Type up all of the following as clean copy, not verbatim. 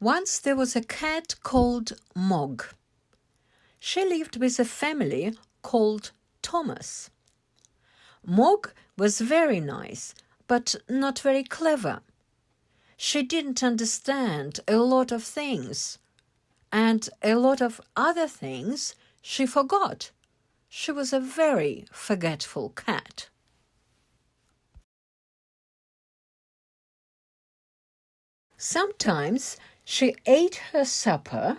Once there was a cat called Mog. She lived with a family called Thomas. Mog was very nice, but not very clever. She didn't understand a lot of things, and a lot of other things she forgot. She was a very forgetful cat. Sometimes she ate her supper,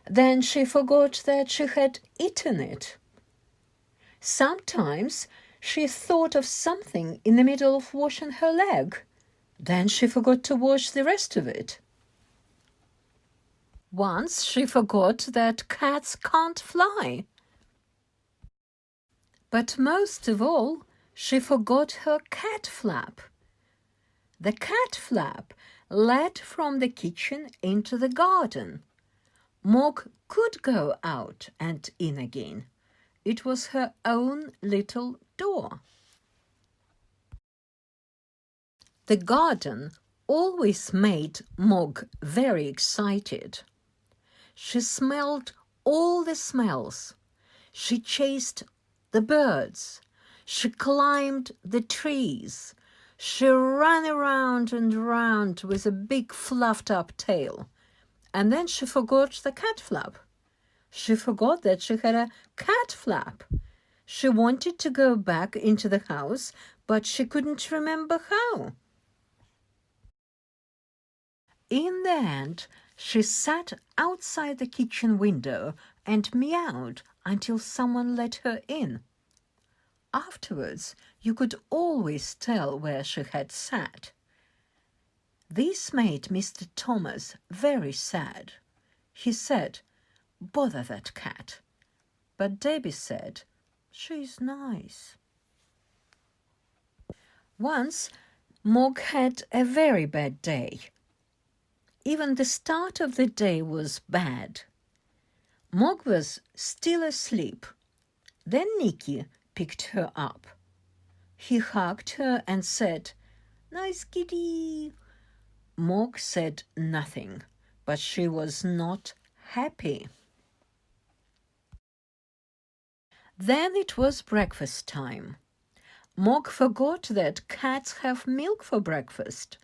then she forgot that she had eaten it. Sometimes she thought of something in the middle of washing her leg, then she forgot to wash the rest of it. Once she forgot that cats can't fly. But most of all, she forgot her cat flap. The cat flap led from the kitchen into the garden. Mog could go out and in again. It was her own little door. The garden always made Mog very excited. She smelled all the smells. She chased the birds. She climbed the trees. She ran around and around with a big fluffed-up tail. And then she forgot the cat flap. She forgot that she had a cat flap. She wanted to go back into the house, but she couldn't remember how. In the end, she sat outside the kitchen window and meowed until someone let her in. Afterwards, you could always tell where she had sat. This made Mr. Thomas very sad. He said, "Bother that cat." But Debbie said, "She's nice." Once, Mog had a very bad day. Even the start of the day was bad. Mog was still asleep. Then Nicky picked her up. He hugged her and said, "Nice kitty." Mog said nothing, but she was not happy. Then it was breakfast time. Mog forgot that cats have milk for breakfast.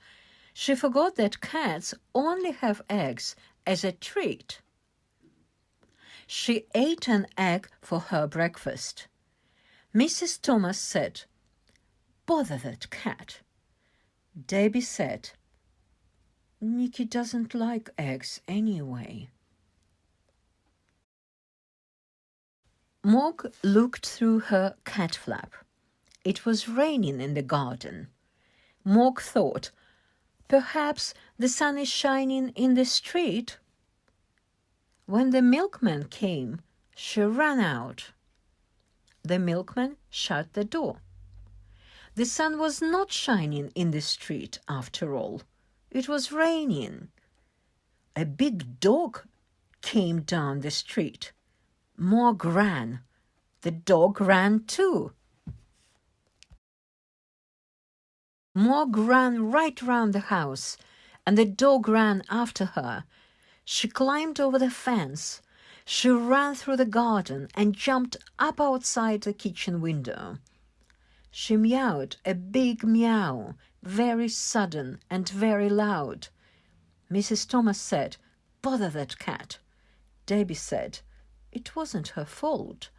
She forgot that cats only have eggs as a treat. She ate an egg for her breakfast. Mrs. Thomas said, "Bother that cat." Debbie said, "Nicky doesn't like eggs anyway." Mog looked through her cat flap. It was raining in the garden. Mog thought, perhaps the sun is shining in the street. When the milkman came, she ran out. The milkman shut the door. The sun was not shining in the street after all. It was raining. A big dog came down the street. Mog ran. The dog ran too. Mog ran right round the house, and the dog ran after her. She climbed over the fence. She ran through the garden and jumped up outside the kitchen window. She meowed a big meow, very sudden and very loud. Mrs. Thomas said, "Bother that cat." Debbie said, "It wasn't her fault."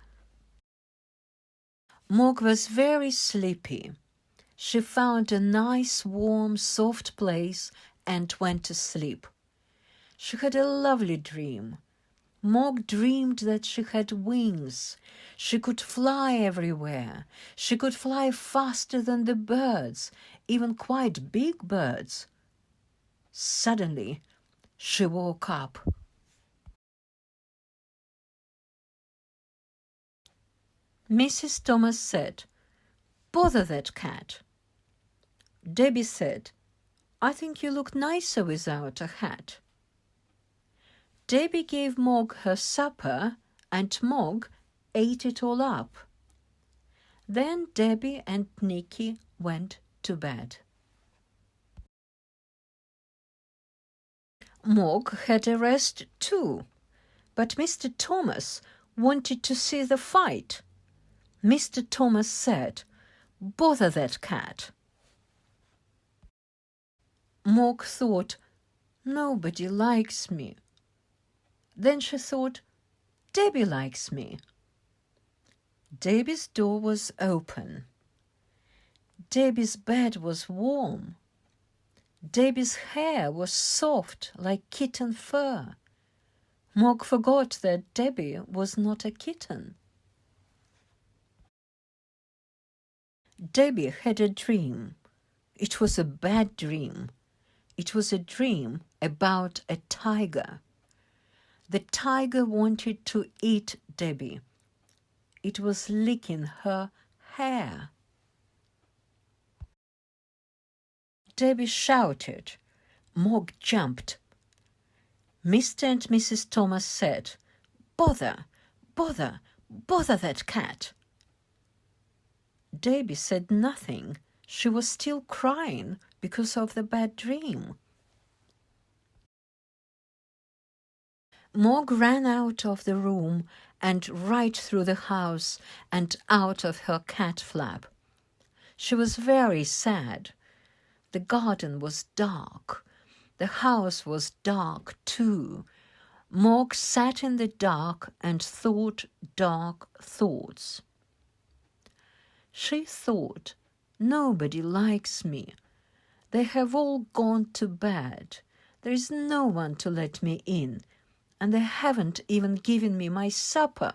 Mog was very sleepy. She found a nice, warm, soft place and went to sleep. She had a lovely dream. Mog dreamed that she had wings. She could fly everywhere. She could fly faster than the birds, even quite big birds. Suddenly, she woke up. Mrs. Thomas said, "Bother that cat." Debbie said, "I think you look nicer without a hat." Debbie gave Mog her supper, and Mog ate it all up. Then Debbie and Nicky went to bed. Mog had a rest too, but Mr. Thomas wanted to see the fight. Mr. Thomas said, "Bother that cat." Mog thought, "Nobody likes me." Then she thought, "Debbie likes me." Debbie's door was open. Debbie's bed was warm. Debbie's hair was soft like kitten fur. Mog forgot that Debbie was not a kitten. Debbie had a dream. It was a bad dream. It was a dream about a tiger. The tiger wanted to eat Debbie. It was licking her hair. Debbie shouted. Mog jumped. Mr. and Mrs. Thomas said, "Bother, bother, bother that cat." Debbie said nothing. She was still crying because of the bad dream. Mog ran out of the room and right through the house and out of her cat flap. She was very sad. The garden was dark. The house was dark too. Mog sat in the dark and thought dark thoughts. She thought, "Nobody likes me. They have all gone to bed. There is no one to let me in, and they haven't even given me my supper."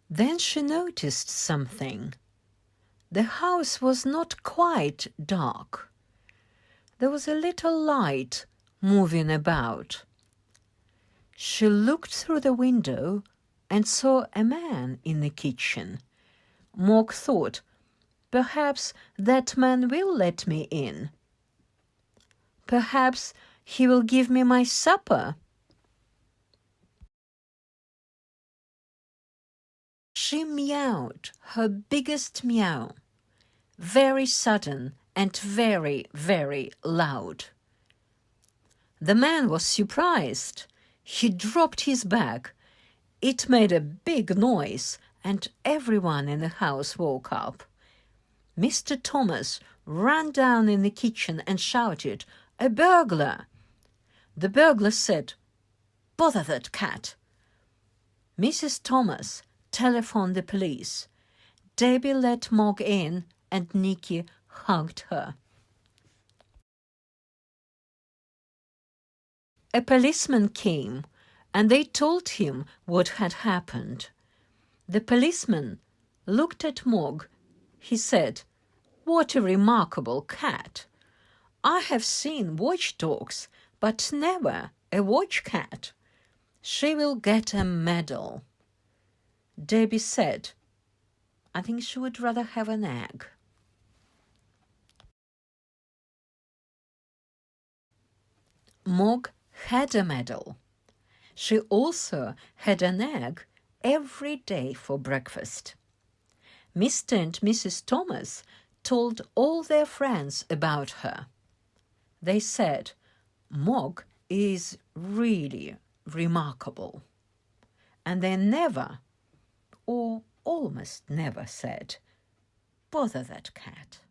Then she noticed something. The house was not quite dark. There was a little light moving about. She looked through the window and saw a man in the kitchen. Mog thought, "Perhaps that man will let me in. Perhaps he will give me my supper." She meowed her biggest meow, very sudden and very, very loud. The man was surprised. He dropped his bag. It made a big noise, and everyone in the house woke up. Mr. Thomas ran down in the kitchen and shouted, "A burglar!" The burglar said, "Bother that cat." Mrs. Thomas telephoned the police. Debbie let Mog in, and Nicky hugged her. A policeman came, and they told him what had happened. The policeman looked at Mog. He said, "What a remarkable cat. I have seen watchdogs, but never a watch cat. She will get a medal." Debbie said, "I think she would rather have an egg." Mog had a medal. She also had an egg every day for breakfast. Mr. and Mrs. Thomas told all their friends about her. They said, "Mog is really remarkable." And they never, or almost never, said, "Bother that cat."